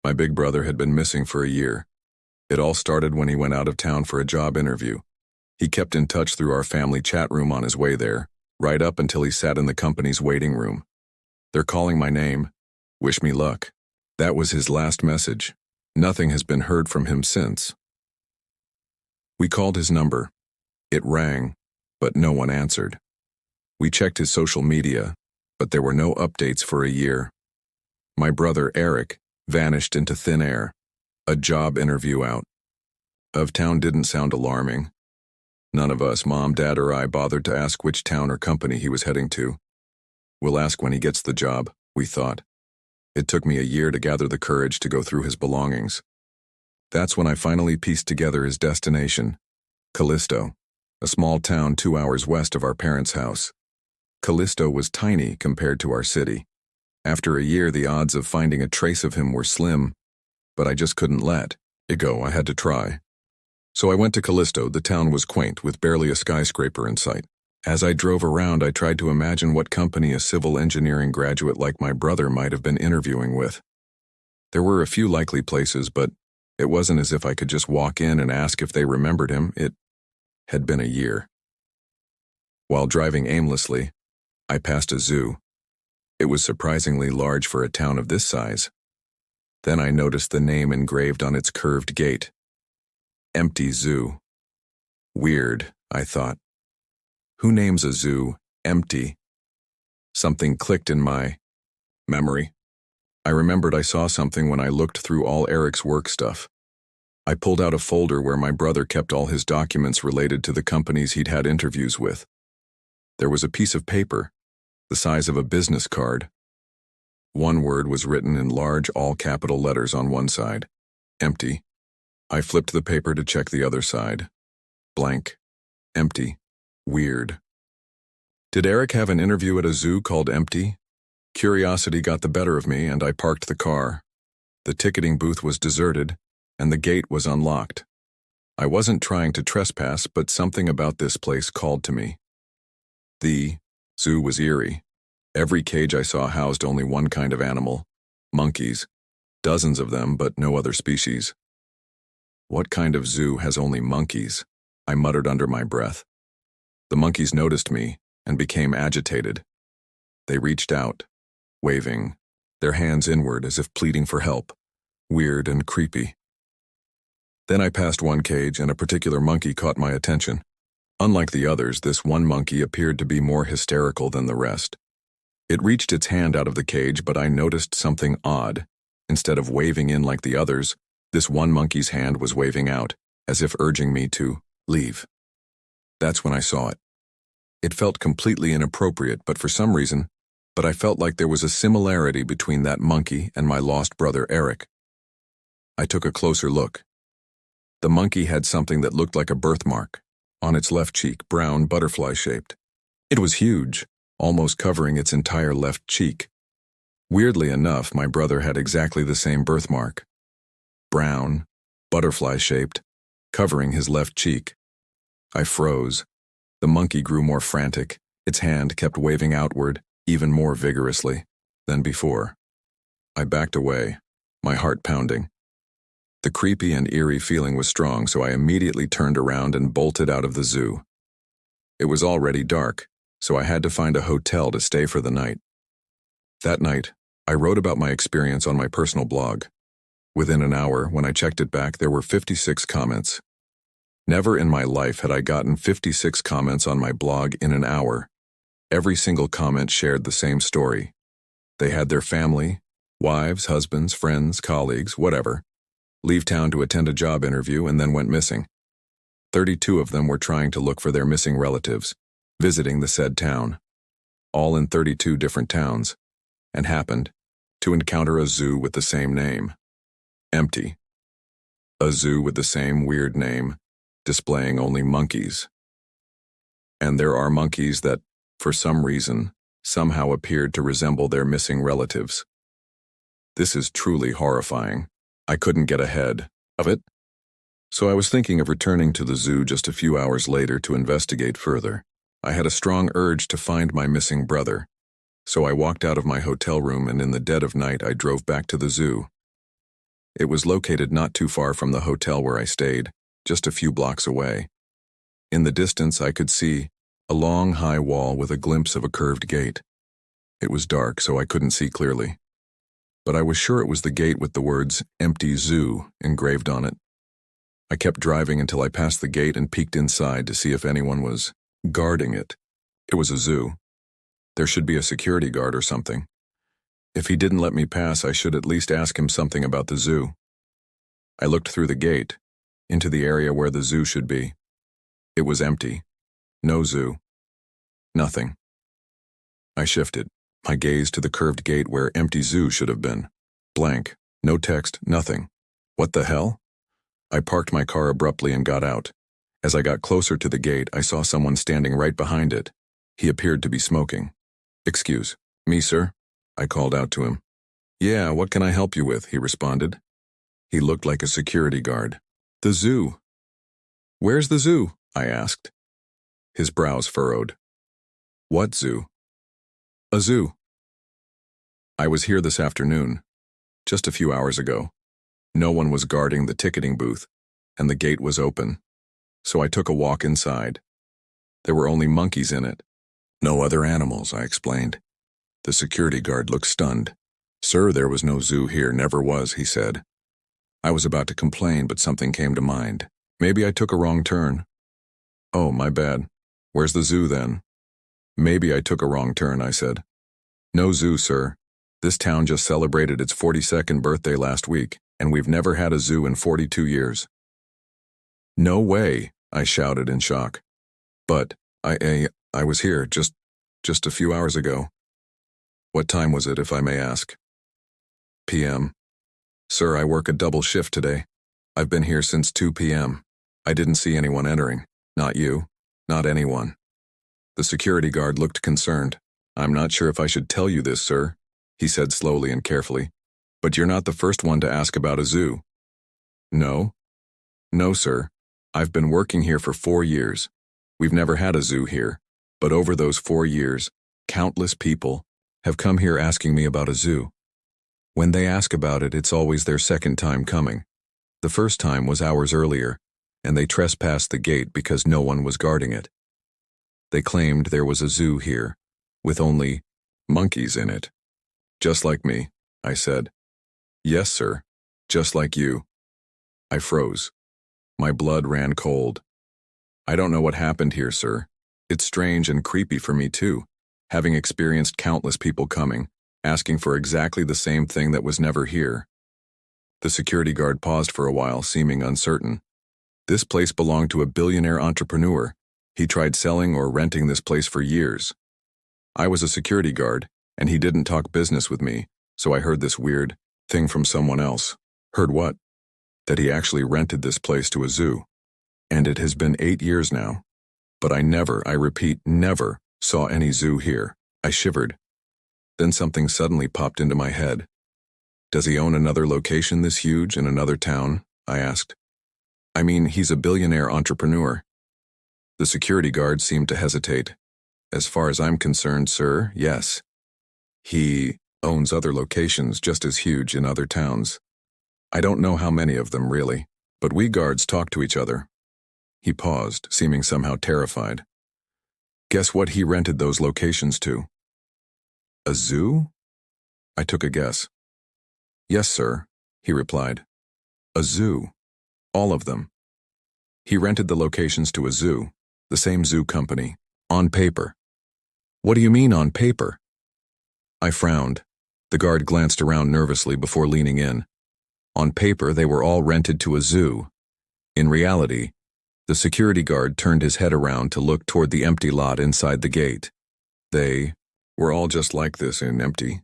My big brother had been missing for a year. It all started when he went out of town for a job interview. He kept in touch through our family chat room on his way there, right up until he sat in the company's waiting room. "They're calling my name. Wish me luck." That was his last message. Nothing has been heard from him since. We called his number. It rang, but no one answered. We checked his social media, but there were no updates for a year. My brother, Eric, vanished into thin air. A job interview out of town didn't sound alarming. None of us, Mom, Dad, or I, bothered to ask which town or company he was heading to. We'll ask when he gets the job, we thought. It took me a year to gather the courage to go through his belongings. That's when I finally pieced together his destination, Callisto, a small town 2 hours west of our parents' house. Callisto was tiny compared to our city. After a year, the odds of finding a trace of him were slim, but I just couldn't let it go. I had to try. So I went to Callisto. The town was quaint, with barely a skyscraper in sight. As I drove around, I tried to imagine what company a civil engineering graduate like my brother might have been interviewing with. There were a few likely places, but it wasn't as if I could just walk in and ask if they remembered him. It had been a year. While driving aimlessly, I passed a zoo. It was surprisingly large for a town of this size. Then I noticed the name engraved on its curved gate. Empty Zoo. Weird, I thought. Who names a zoo empty? Something clicked in my memory. I remembered I saw something when I looked through all Eric's work stuff. I pulled out a folder where my brother kept all his documents related to the companies he'd had interviews with. There was a piece of paper, the size of a business card. One word was written in large all-capital letters on one side. Empty. I flipped the paper to check the other side. Blank. Empty. Weird. Did Eric have an interview at a zoo called Empty? Curiosity got the better of me, and I parked the car. The ticketing booth was deserted, and the gate was unlocked. I wasn't trying to trespass, but something about this place called to me. The zoo was eerie. Every cage I saw housed only one kind of animal, monkeys. Dozens of them, but no other species. What kind of zoo has only monkeys? I muttered under my breath. The monkeys noticed me and became agitated. They reached out, waving, their hands inward as if pleading for help. Weird and creepy. Then I passed one cage and a particular monkey caught my attention. Unlike the others, this one monkey appeared to be more hysterical than the rest. It reached its hand out of the cage, but I noticed something odd. Instead of waving in like the others, this one monkey's hand was waving out, as if urging me to leave. That's when I saw it. It felt completely inappropriate, but for some reason, I felt like there was a similarity between that monkey and my lost brother Eric. I took a closer look. The monkey had something that looked like a birthmark. On its left cheek, brown, butterfly-shaped. It was huge, almost covering its entire left cheek. Weirdly enough, my brother had exactly the same birthmark. Brown, butterfly-shaped, covering his left cheek. I froze. The monkey grew more frantic. Its hand kept waving outward, even more vigorously than before. I backed away, my heart pounding. The creepy and eerie feeling was strong, so I immediately turned around and bolted out of the zoo. It was already dark, so I had to find a hotel to stay for the night. That night, I wrote about my experience on my personal blog. Within an hour, when I checked it back, there were 56 comments. Never in my life had I gotten 56 comments on my blog in an hour. Every single comment shared the same story. They had their family, wives, husbands, friends, colleagues, whatever, leave town to attend a job interview and then went missing. 32 of them were trying to look for their missing relatives, visiting the said town, all in 32 different towns, and happened to encounter a zoo with the same name. Empty. A zoo with the same weird name, displaying only monkeys. And there are monkeys that, for some reason, somehow appeared to resemble their missing relatives. This is truly horrifying. I couldn't get ahead of it, so I was thinking of returning to the zoo just a few hours later to investigate further. I had a strong urge to find my missing brother, so I walked out of my hotel room and in the dead of night I drove back to the zoo. It was located not too far from the hotel where I stayed, just a few blocks away. In the distance, I could see a long, high wall with a glimpse of a curved gate. It was dark, so I couldn't see clearly. But I was sure it was the gate with the words "Empty Zoo" engraved on it. I kept driving until I passed the gate and peeked inside to see if anyone was guarding it. It was a zoo. There should be a security guard or something. If he didn't let me pass, I should at least ask him something about the zoo. I looked through the gate, into the area where the zoo should be. It was empty. No zoo. Nothing. I shifted, my gaze to the curved gate where "Empty Zoo" should have been. Blank. No text, nothing. What the hell? I parked my car abruptly and got out. As I got closer to the gate, I saw someone standing right behind it. He appeared to be smoking. "Excuse me, sir?" I called out to him. "Yeah, what can I help you with?" he responded. He looked like a security guard. "The zoo." "Where's the zoo?" I asked. His brows furrowed. "What zoo?" "A zoo." "I was here this afternoon, just a few hours ago. No one was guarding the ticketing booth, and the gate was open. So I took a walk inside. There were only monkeys in it. No other animals," I explained. The security guard looked stunned. "Sir, there was no zoo here, never was," he said. I was about to complain, but something came to mind. Maybe I took a wrong turn. "Oh, my bad. Where's the zoo then?" "Maybe I took a wrong turn," I said. "No zoo, sir. This town just celebrated its 42nd birthday last week, and we've never had a zoo in 42 years. "No way," I shouted in shock. "But, I was here just a few hours ago." "What time was it, if I may ask?" "PM. Sir, I work a double shift today. I've been here since 2 p.m. I didn't see anyone entering. Not you. Not anyone." The security guard looked concerned. "I'm not sure if I should tell you this, sir," he said slowly and carefully, "but you're not the first one to ask about a zoo." "No? No, sir. I've been working here for 4 years. We've never had a zoo here, but over those 4 years, countless people have come here asking me about a zoo. When they ask about it, it's always their second time coming. The first time was hours earlier, and they trespassed the gate because no one was guarding it. They claimed there was a zoo here, with only monkeys in it." "Just like me," I said. "Yes, sir. Just like you." I froze. My blood ran cold. "I don't know what happened here, sir. It's strange and creepy for me, too, having experienced countless people coming, asking for exactly the same thing that was never here." The security guard paused for a while, seeming uncertain. "This place belonged to a billionaire entrepreneur. He tried selling or renting this place for years. I was a security guard, and he didn't talk business with me, so I heard this weird thing from someone else." "Heard what?" "That he actually rented this place to a zoo. And it has been 8 years now. But I repeat, never saw any zoo here." I shivered. Then something suddenly popped into my head. "Does he own another location this huge in another town?" I asked. "I mean, he's a billionaire entrepreneur." The security guard seemed to hesitate. "As far as I'm concerned, sir, yes. He owns other locations just as huge in other towns. I don't know how many of them, really, but we guards talk to each other." He paused, seeming somehow terrified. "Guess what he rented those locations to?" "A zoo?" I took a guess. "Yes, sir," he replied. "A zoo. All of them. He rented the locations to a zoo, the same zoo company, on paper." "What do you mean on paper?" I frowned. The guard glanced around nervously before leaning in. On paper, they were all rented to a zoo. In reality, the security guard turned his head around to look toward the empty lot inside the gate. They were all just like this and empty.